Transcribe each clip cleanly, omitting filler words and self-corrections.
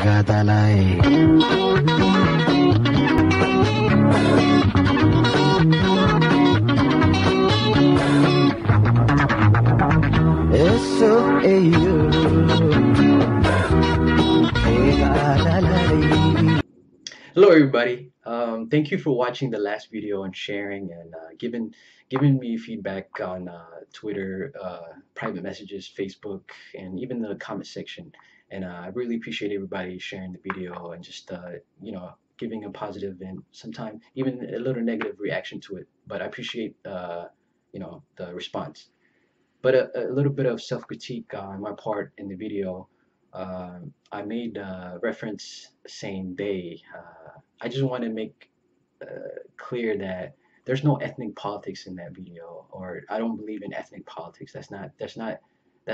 Hello everybody. Thank you for watching the last video and sharing and giving me feedback on Twitter, private messages, Facebook, and even the comment section. And I really appreciate everybody sharing the video and just giving a positive and sometimes even a little negative reaction to it. But I appreciate the response. But a little bit of self-critique on my part in the video. I made reference saying they. I just want to make clear that there's no ethnic politics in that video, or I don't believe in ethnic politics. That's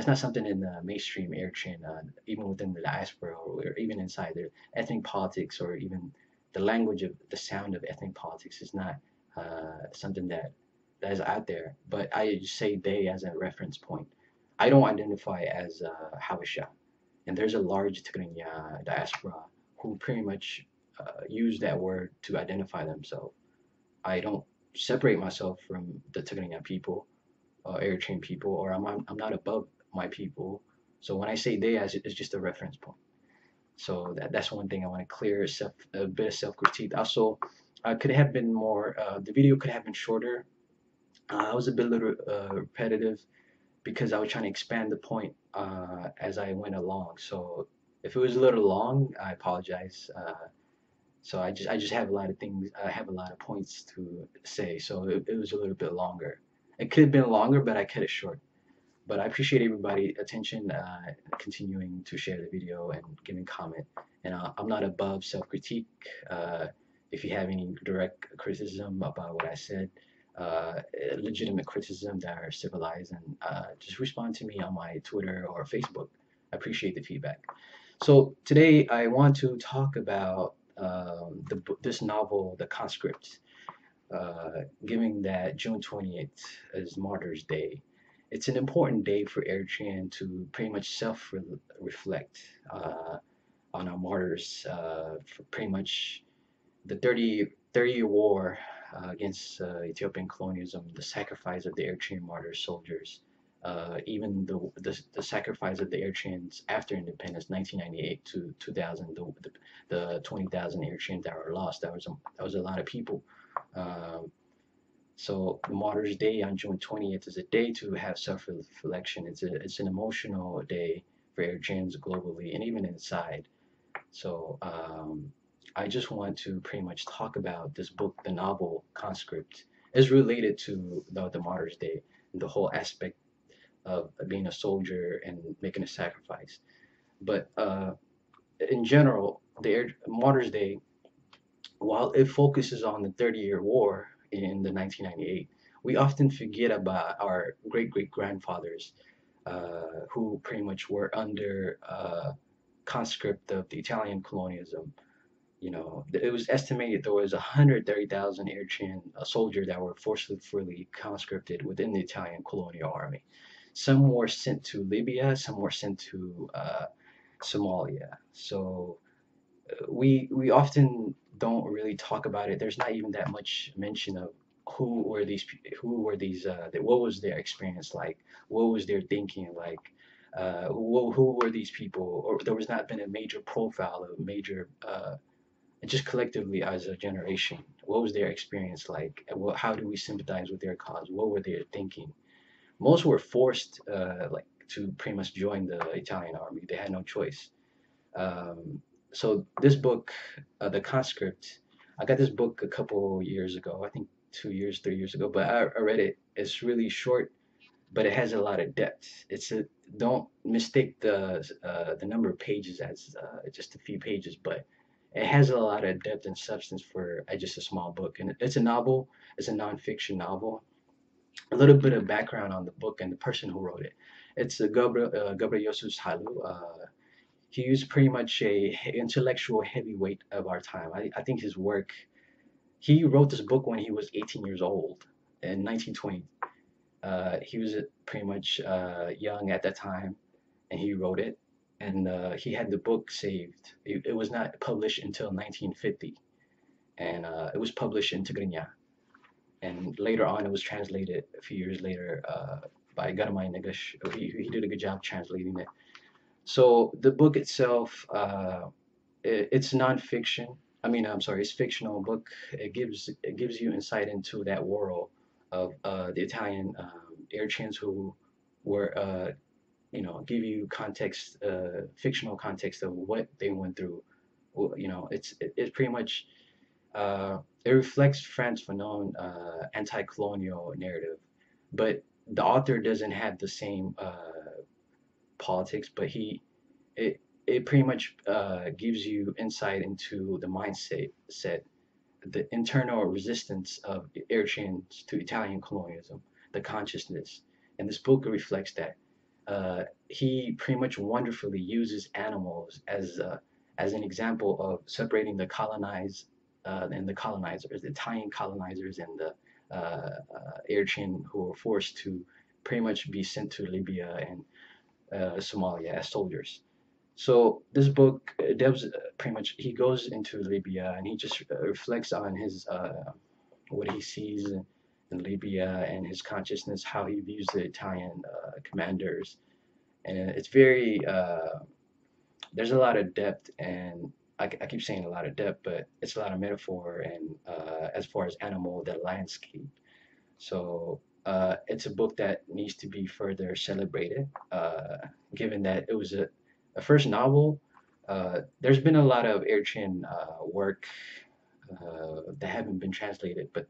not something in the mainstream Eritrean, even within the diaspora or even inside the ethnic politics, or even the language of the sound of ethnic politics is not something that is out there. But I just say they as a reference point. I don't identify as Habesha, and there's a large Tigrinya diaspora who pretty much use that word to identify themselves. I don't separate myself from the Tigrinya people, Eritrean people, or I'm not above my people. So when I say they, it's just a reference point. So that's one thing I want to clear, a bit of self-critique. Also, could have been more. The video could have been shorter. I was a bit little repetitive because I was trying to expand the point as I went along. So if it was a little long, I apologize. So I just have a lot of things. I have a lot of points to say. So it was a little bit longer. It could have been longer, but I cut it short. But I appreciate everybody's attention, continuing to share the video and giving comment. And I'm not above self-critique. If you have any direct criticism about what I said, legitimate criticism that are civilized, and just respond to me on my Twitter or Facebook. I appreciate the feedback. So today I want to talk about this novel, The Conscript, given that June 20th is Martyrs Day. It's an important day for Eritrean to pretty much self-reflect on our martyrs for pretty much the 30-year war against Ethiopian colonialism, the sacrifice of the Eritrean martyr soldiers, even the sacrifice of the Eritreans after independence, 1998 to 2000, the 20,000 Eritreans that were lost. That was a lot of people. So Martyrs Day on June 20th is a day to have self-reflection. It's an emotional day for Eritreans globally and even inside. So I just want to pretty much talk about this book, the novel Conscript, is related to the Martyrs Day, the whole aspect of being a soldier and making a sacrifice. But in general, the Martyrs Day, while it focuses on the 30-year war in the 1998, we often forget about our great-great-grandfathers who pretty much were under conscript of the Italian colonialism. You know, it was estimated there was 130,000 Eritrean soldiers that were forcibly conscripted within the Italian colonial army. Some were sent to Libya, some were sent to Somalia. So we often don't really talk about it. There's not even that much mention of who were these, what was their experience like, what was their thinking like, who were these people, or there was not been a major profile of major, just collectively as a generation, what was their experience like, how do we sympathize with their cause, what were they thinking. Most were forced to pretty much join the Italian army. They had no choice. So this book, The Conscript, I got this book a couple years ago, I think 2 years, 3 years ago, but I read it. It's really short, but it has a lot of depth. Don't mistake the number of pages as just a few pages, but it has a lot of depth and substance for just a small book. And it's a novel. It's a nonfiction novel. A little bit of background on the book and the person who wrote it. It's Gabriel Yosus Halu. He was pretty much a intellectual heavyweight of our time. I think his work, he wrote this book when he was 18 years old in 1920. He was pretty much young at that time, and he wrote it. and he had the book saved. It was not published until 1950, and it was published in Tigrinya. And later on, it was translated a few years later by Garamay Negash. He did a good job translating it. So the book itself, it's nonfiction. I mean, I'm sorry, it's fictional book. It gives you insight into that world of the Italian Eritreans who were give you context, fictional context of what they went through. Well, it's pretty much it reflects France Fanon anti-colonial narrative, but the author doesn't have the same politics, but it it pretty much gives you insight into the the internal resistance of Eritreans to Italian colonialism, the consciousness, and this book reflects that. He pretty much wonderfully uses animals as an example of separating the colonized and the colonizers, the Italian colonizers and the Eritrean who were forced to pretty much be sent to Libya and Somalia as soldiers. So this book delves pretty much he goes into Libya and he just reflects on his what he sees in Libya and his consciousness, how he views the Italian commanders, and it's very there's a lot of depth and I keep saying a lot of depth, but it's a lot of metaphor and as far as animal, the landscape. So it's a book that needs to be further celebrated, given that it was a first novel. There's been a lot of Eritrean work that haven't been translated, but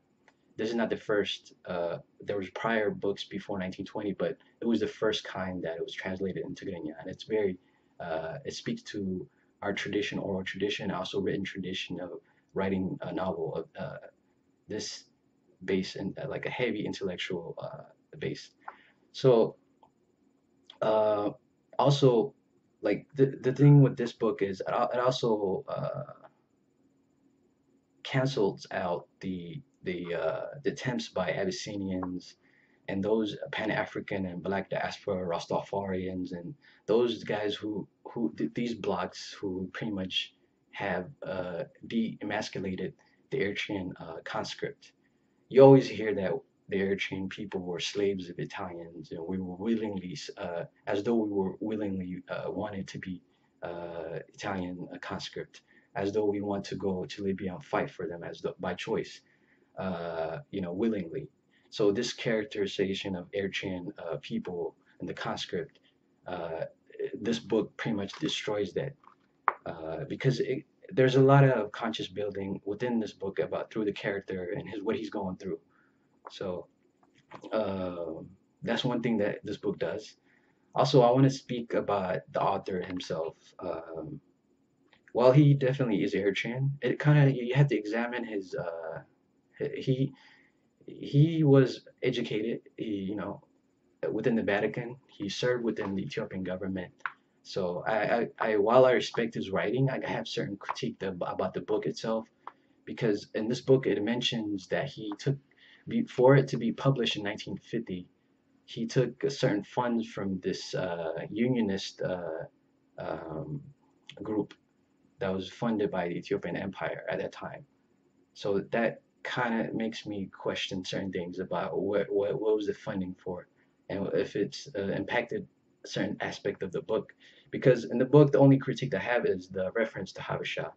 this is not the first. There was prior books before 1920, but it was the first kind that it was translated into Tigrinya, and it's very. It speaks to our tradition, oral tradition, also written tradition of writing a novel of this base and like a heavy intellectual base. So uh, also like the thing with this book is it also cancels out the attempts by Abyssinians and those Pan-African and Black diaspora Rastafarians and those guys these blocks who pretty much have de-emasculated the Eritrean conscript. You always hear that the Eritrean people were slaves of Italians, and we were willingly, as though we were willingly wanted to be Italian conscript, as though we want to go to Libya and fight for them as by choice, willingly. So this characterization of Eritrean people and the conscript, uh, this book pretty much destroys that because there's a lot of conscious building within this book about through the character and what he's going through. So uh, that's one thing that this book does. Also, I want to speak about the author himself. While he definitely is Eritrean, it kind of you have to examine his. He he was educated. Within the Vatican. He served within the Ethiopian government. So while I respect his writing, I have certain critique about the book itself because in this book it mentions that he took for it to be published in 1950, he took certain funds from this unionist um, group that was funded by the Ethiopian Empire at that time. So that kind of makes me question certain things about what was the funding for, and if it's impacted a certain aspect of the book. Because in the book, the only critique I have is the reference to Habesha.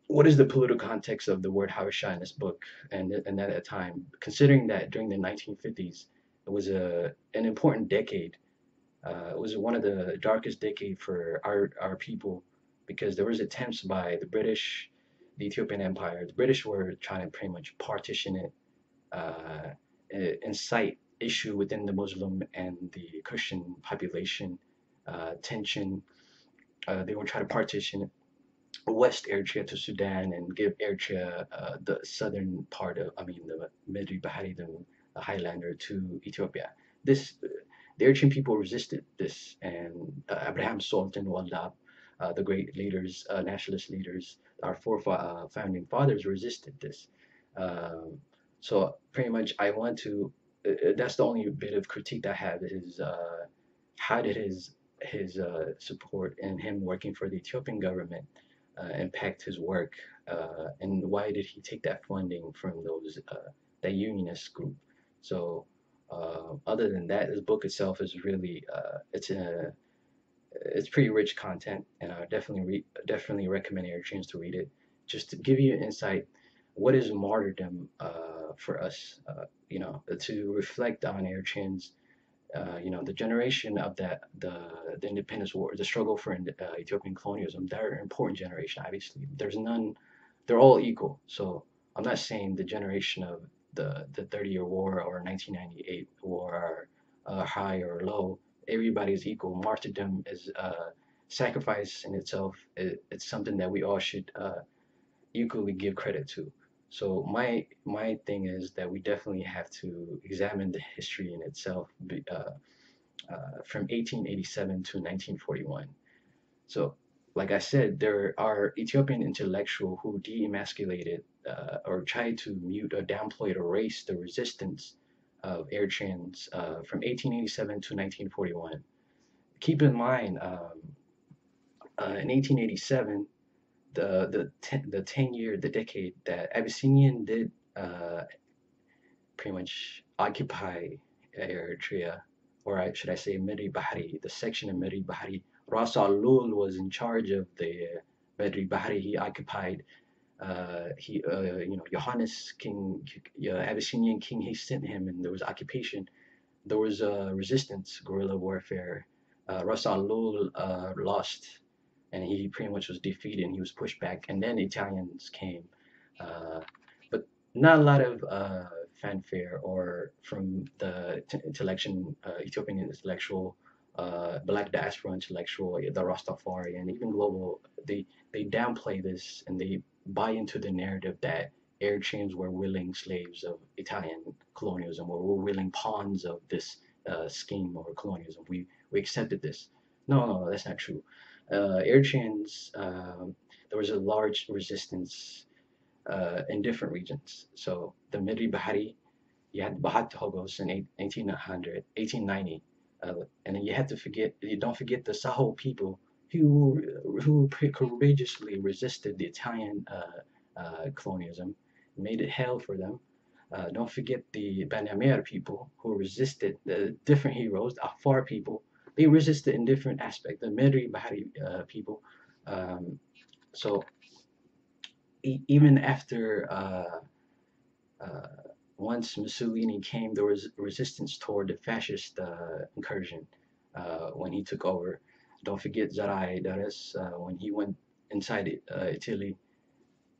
What is the political context of the word Habesha in this book and at that time? Considering that during the 1950s, it was an important decade. It was one of the darkest decade for our people because there was attempts by the British, the Ethiopian Empire. The British were trying to pretty much partition it, uh, incite issue within the Muslim and the Christian population, tension. They were trying to partition West Eritrea to Sudan and give Eritrea the southern part of, I mean, the Medri Bahari, the Highlander, to Ethiopia. This the Eritrean people resisted this, and Abraham Sultan Waldab, the great leaders, nationalist leaders, our founding fathers resisted this. Um, so pretty much, I want to. That's the only bit of critique I have is how did his his support and him working for the Ethiopian government impact his work, and why did he take that funding from those that unionist group? So other than that, this book itself is really it's pretty rich content, and I definitely recommend Eritreans to read it. Just to give you an insight, what is martyrdom for us? To reflect on Eritreans, the generation of the independence war, the struggle for Ethiopian colonialism. They're an important generation. Obviously, there's none. They're all equal. So I'm not saying the generation of the 30-year war or 1998 war are high or low. Everybody is equal. Martyrdom is sacrifice in itself. It's something that we all should equally give credit to. So my thing is that we definitely have to examine the history in itself, from 1887 to 1941. So, like I said, there are Ethiopian intellectuals who de-emasculated or tried to mute or downplay or erase the resistance of Eritreans from 1887 to 1941. Keep in mind, in 1887, the decade that Abyssinian did pretty much occupy Eritrea, or should I say Medri Bahari, the section of Medri Bahari. Ras Alul was in charge of the Medri Bahari. He occupied, Johannes King, Abyssinian king, he sent him, and there was occupation. There was resistance, guerrilla warfare. Ras Alul lost, and he pretty much was defeated, and he was pushed back. And then the Italians came, but not a lot of fanfare or from the Ethiopian intellectual, Black diaspora intellectual, the Rastafari, and even global. They downplay this and they buy into the narrative that Eritreans were willing slaves of Italian colonialism, or were willing pawns of this scheme or colonialism. We accepted this. No, no, that's not true. Eritreans, there was a large resistance in different regions. So the Midri Bahari, you had Bahat Hogos in 1890, and then you don't forget the Saho people who courageously resisted the Italian colonialism, made it hell for them. Don't forget the Banyamer people who resisted the different heroes, the Afar people. They resisted in different aspects. The Medri Bahari people. So even after uh, once Mussolini came, there was resistance toward the fascist incursion when he took over. Don't forget Zarai Dares when he went inside Italy,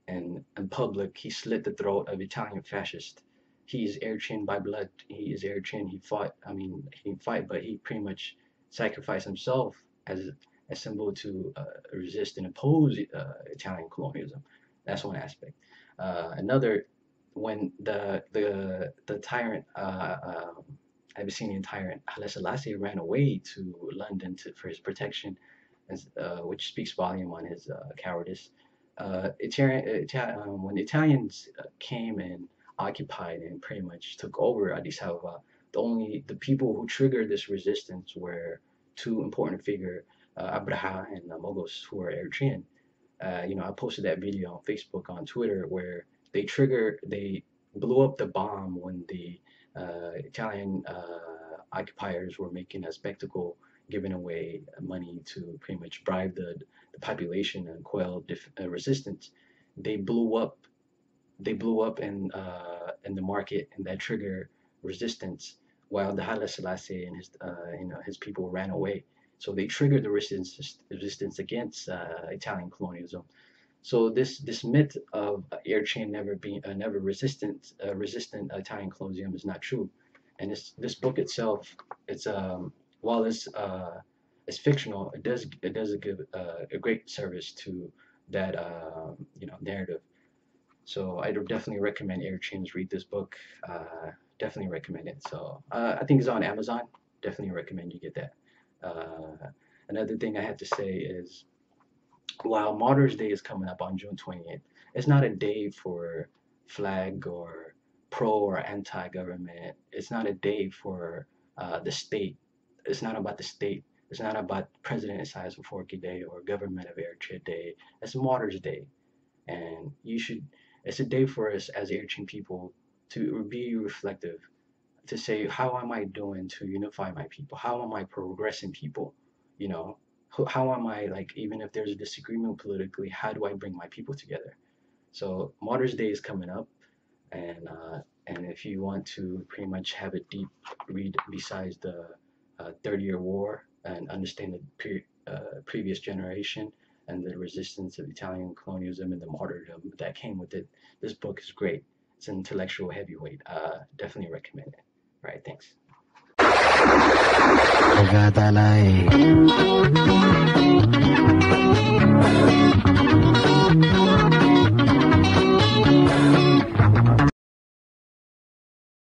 and in public he slit the throat of Italian fascists. He is Eritrean by blood. He is Eritrean. He fought. I mean, he didn't fight, but he pretty much sacrificed himself as a symbol to resist and oppose Italian colonialism. That's one aspect. Another, when the tyrant, Abyssinian tyrant Haile Selassie ran away to London for his protection, which speaks volume on his cowardice. When the Italians came and occupied and pretty much took over Addis Ababa, the people who triggered this resistance were two important figures, Abraha and Mogos, who were Eritrean. I posted that video on Facebook, on Twitter, where they blew up the bomb when the Italian occupiers were making a spectacle, giving away money to pretty much bribe the population and quell resistance. They blew up. They blew up in the market, and that triggered resistance. While the Haile Selassie and his people ran away. So they triggered the resistance against Italian colonialism. So this myth of Eritrea never being never resistant Italian colonialism is not true. And this book itself, it's while it's fictional, it does give a great service to that narrative. So I would definitely recommend Eritreans read this book. Definitely recommend it. So I think it's on Amazon. Definitely recommend you get that. Another thing I have to say is, while Martyrs Day is coming up on June 20th, it's not a day for flag or pro or anti-government. It's not a day for the state. It's not about the state. It's not about President Isaias Afwerki Day or Government of Eritrea Day. It's Martyrs Day, and you should. It's a day for us as Eritrean people to be reflective, to say how am I doing to unify my people? How am I progressing people? You know, how am I, like, even if there's a disagreement politically, how do I bring my people together? So Martyrs Day is coming up, and if you want to pretty much have a deep read besides the 30-year war and understand the previous generation and the resistance of Italian colonialism and the martyrdom that came with it, this book is great. It's an intellectual heavyweight. Definitely recommend it. All right, thanks. Ogadalai.